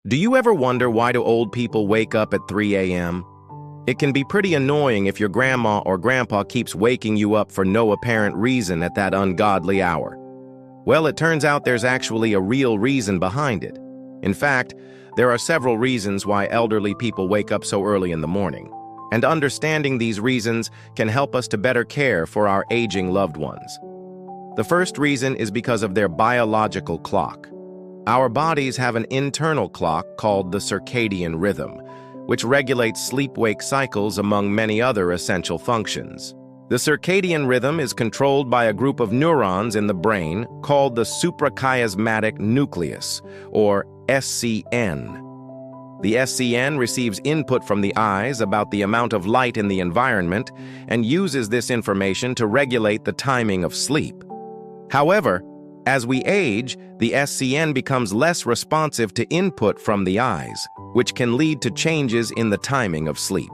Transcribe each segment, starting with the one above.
Do you ever wonder why do old people wake up at 3 a.m.? It can be pretty annoying if your grandma or grandpa keeps waking you up for no apparent reason at that ungodly hour. Well, it turns out there's actually a real reason behind it. In fact, there are several reasons why elderly people wake up so early in the morning, and understanding these reasons can help us to better care for our aging loved ones. The first reason is because of their biological clock. Our bodies have an internal clock called the circadian rhythm, which regulates sleep-wake cycles among many other essential functions. The circadian rhythm is controlled by a group of neurons in the brain called the suprachiasmatic nucleus, or SCN. The SCN receives input from the eyes about the amount of light in the environment and uses this information to regulate the timing of sleep. However, as we age, the SCN becomes less responsive to input from the eyes, which can lead to changes in the timing of sleep.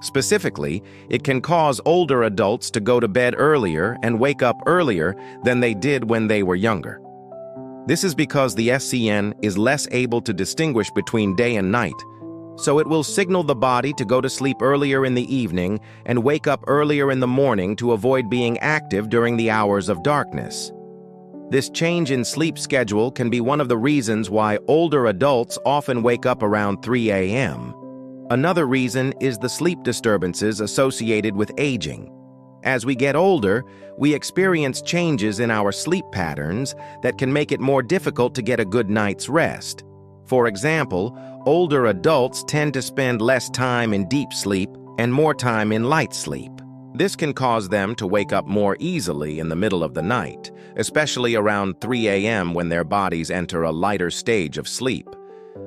Specifically, it can cause older adults to go to bed earlier and wake up earlier than they did when they were younger. This is because the SCN is less able to distinguish between day and night, so it will signal the body to go to sleep earlier in the evening and wake up earlier in the morning to avoid being active during the hours of darkness. This change in sleep schedule can be one of the reasons why older adults often wake up around 3 a.m. Another reason is the sleep disturbances associated with aging. As we get older, we experience changes in our sleep patterns that can make it more difficult to get a good night's rest. For example, older adults tend to spend less time in deep sleep and more time in light sleep. This can cause them to wake up more easily in the middle of the night, especially around 3 a.m. when their bodies enter a lighter stage of sleep.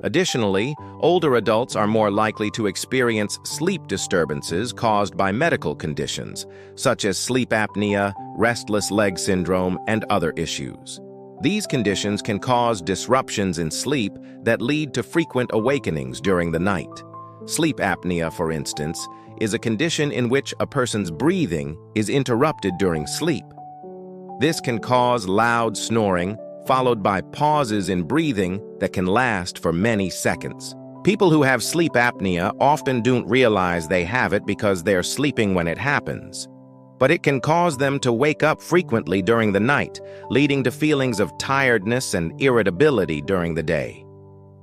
Additionally, older adults are more likely to experience sleep disturbances caused by medical conditions, such as sleep apnea, restless leg syndrome, and other issues. These conditions can cause disruptions in sleep that lead to frequent awakenings during the night. Sleep apnea, for instance, is a condition in which a person's breathing is interrupted during sleep. This can cause loud snoring, followed by pauses in breathing that can last for many seconds. People who have sleep apnea often don't realize they have it because they're sleeping when it happens. But it can cause them to wake up frequently during the night, leading to feelings of tiredness and irritability during the day.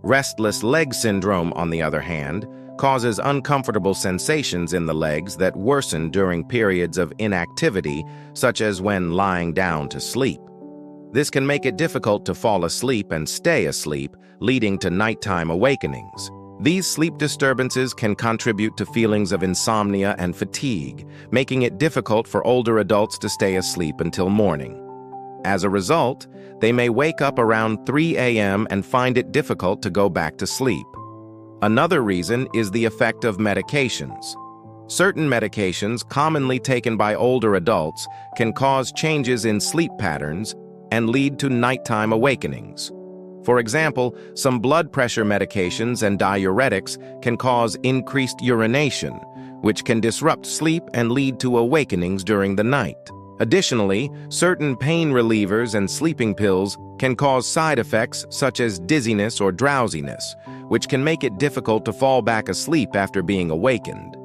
Restless leg syndrome, on the other hand, causes uncomfortable sensations in the legs that worsen during periods of inactivity, such as when lying down to sleep. This can make it difficult to fall asleep and stay asleep, leading to nighttime awakenings. These sleep disturbances can contribute to feelings of insomnia and fatigue, making it difficult for older adults to stay asleep until morning. As a result, they may wake up around 3 a.m. and find it difficult to go back to sleep. Another reason is the effect of medications. Certain medications commonly taken by older adults can cause changes in sleep patterns and lead to nighttime awakenings. For example, some blood pressure medications and diuretics can cause increased urination, which can disrupt sleep and lead to awakenings during the night. Additionally, certain pain relievers and sleeping pills can cause side effects such as dizziness or drowsiness, which can make it difficult to fall back asleep after being awakened.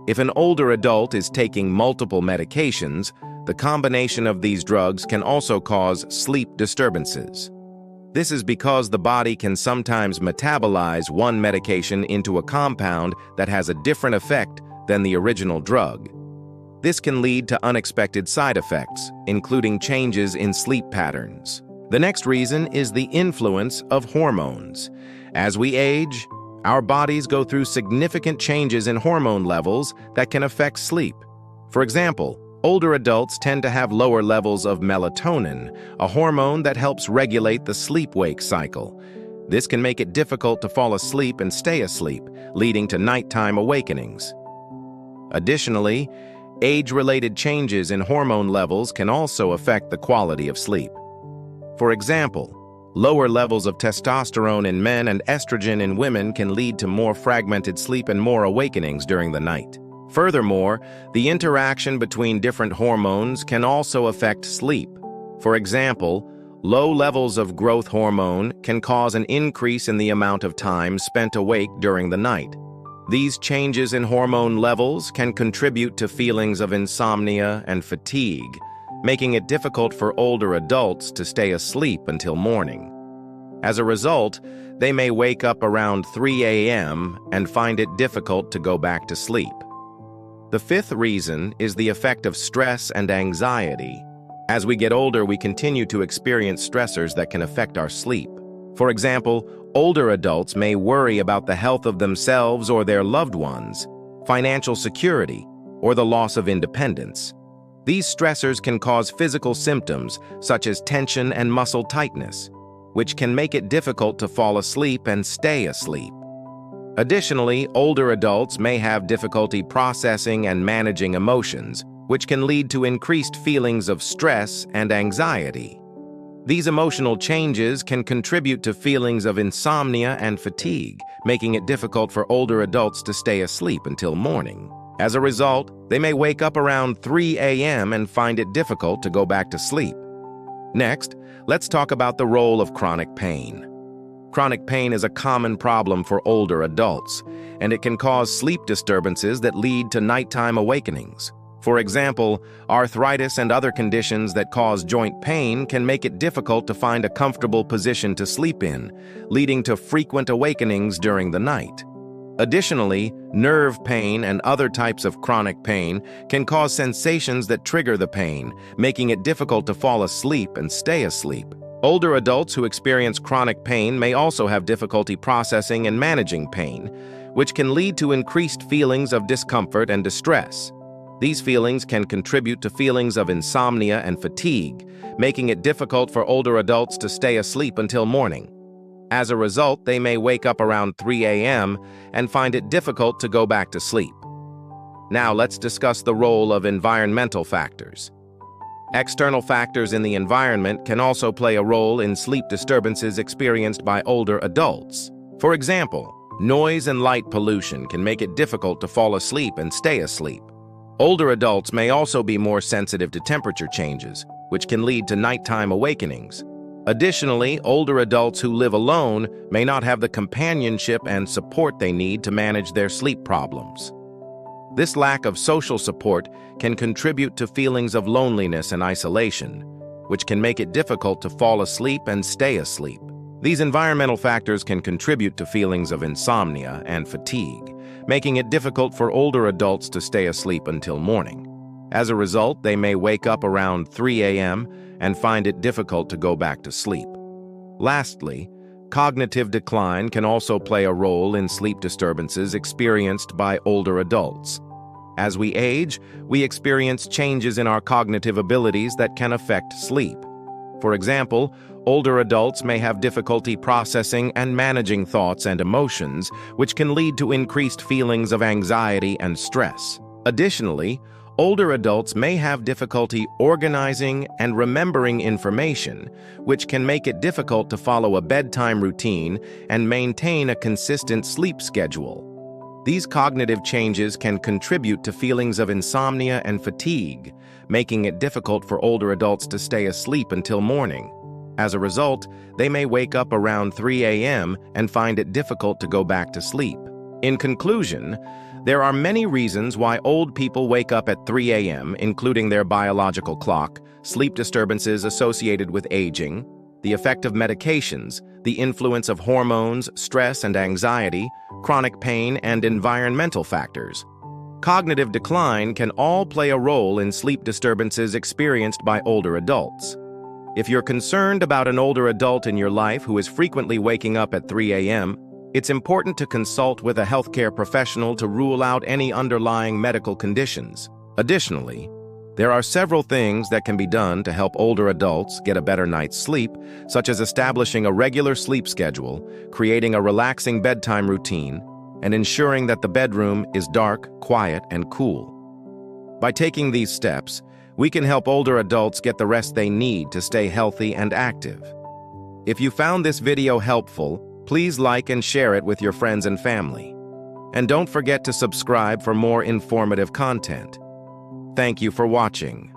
If an older adult is taking multiple medications, the combination of these drugs can also cause sleep disturbances. This is because the body can sometimes metabolize one medication into a compound that has a different effect than the original drug. This can lead to unexpected side effects, including changes in sleep patterns. The next reason is the influence of hormones. As we age, our bodies go through significant changes in hormone levels that can affect sleep. For example, older adults tend to have lower levels of melatonin, a hormone that helps regulate the sleep-wake cycle. This can make it difficult to fall asleep and stay asleep, leading to nighttime awakenings. Additionally, age-related changes in hormone levels can also affect the quality of sleep. For example, lower levels of testosterone in men and estrogen in women can lead to more fragmented sleep and more awakenings during the night. Furthermore, the interaction between different hormones can also affect sleep. For example, Low levels of growth hormone can cause an increase in the amount of time spent awake during the night. These changes in hormone levels can contribute to feelings of insomnia and fatigue, making it difficult for older adults to stay asleep until morning. As a result, they may wake up around 3 a.m. and find it difficult to go back to sleep. The fifth reason is the effect of stress and anxiety. As we get older, we continue to experience stressors that can affect our sleep. For example, older adults may worry about the health of themselves or their loved ones, financial security, or the loss of independence. These stressors can cause physical symptoms such as tension and muscle tightness, which can make it difficult to fall asleep and stay asleep. Additionally, older adults may have difficulty processing and managing emotions, which can lead to increased feelings of stress and anxiety. These emotional changes can contribute to feelings of insomnia and fatigue, making it difficult for older adults to stay asleep until morning. As a result, they may wake up around 3 a.m. and find it difficult to go back to sleep. Next, let's talk about the role of chronic pain. Chronic pain is a common problem for older adults, and it can cause sleep disturbances that lead to nighttime awakenings. For example, arthritis and other conditions that cause joint pain can make it difficult to find a comfortable position to sleep in, leading to frequent awakenings during the night. Additionally, nerve pain and other types of chronic pain can cause sensations that trigger the pain, making it difficult to fall asleep and stay asleep. Older adults who experience chronic pain may also have difficulty processing and managing pain, which can lead to increased feelings of discomfort and distress. These feelings can contribute to feelings of insomnia and fatigue, making it difficult for older adults to stay asleep until morning. As a result, they may wake up around 3 a.m. and find it difficult to go back to sleep. Now let's discuss the role of environmental factors. External factors in the environment can also play a role in sleep disturbances experienced by older adults. For example, noise and light pollution can make it difficult to fall asleep and stay asleep. Older adults may also be more sensitive to temperature changes, which can lead to nighttime awakenings. Additionally, older adults who live alone may not have the companionship and support they need to manage their sleep problems. This lack of social support can contribute to feelings of loneliness and isolation, which can make it difficult to fall asleep and stay asleep. These environmental factors can contribute to feelings of insomnia and fatigue, making it difficult for older adults to stay asleep until morning. As a result, they may wake up around 3 a.m. and find it difficult to go back to sleep. Lastly, cognitive decline can also play a role in sleep disturbances experienced by older adults. As we age, we experience changes in our cognitive abilities that can affect sleep. For example, older adults may have difficulty processing and managing thoughts and emotions, which can lead to increased feelings of anxiety and stress. Additionally, older adults may have difficulty organizing and remembering information, which can make it difficult to follow a bedtime routine and maintain a consistent sleep schedule. These cognitive changes can contribute to feelings of insomnia and fatigue, making it difficult for older adults to stay asleep until morning. As a result, they may wake up around 3 a.m. and find it difficult to go back to sleep. In conclusion, there are many reasons why old people wake up at 3 a.m., including their biological clock, sleep disturbances associated with aging, the effect of medications, the influence of hormones, stress and anxiety, chronic pain, and environmental factors. Cognitive decline can all play a role in sleep disturbances experienced by older adults. If you're concerned about an older adult in your life who is frequently waking up at 3 a.m., it's important to consult with a healthcare professional to rule out any underlying medical conditions. Additionally, there are several things that can be done to help older adults get a better night's sleep, such as establishing a regular sleep schedule, creating a relaxing bedtime routine, and ensuring that the bedroom is dark, quiet, and cool. By taking these steps, we can help older adults get the rest they need to stay healthy and active. If you found this video helpful, please like and share it with your friends and family. And don't forget to subscribe for more informative content. Thank you for watching.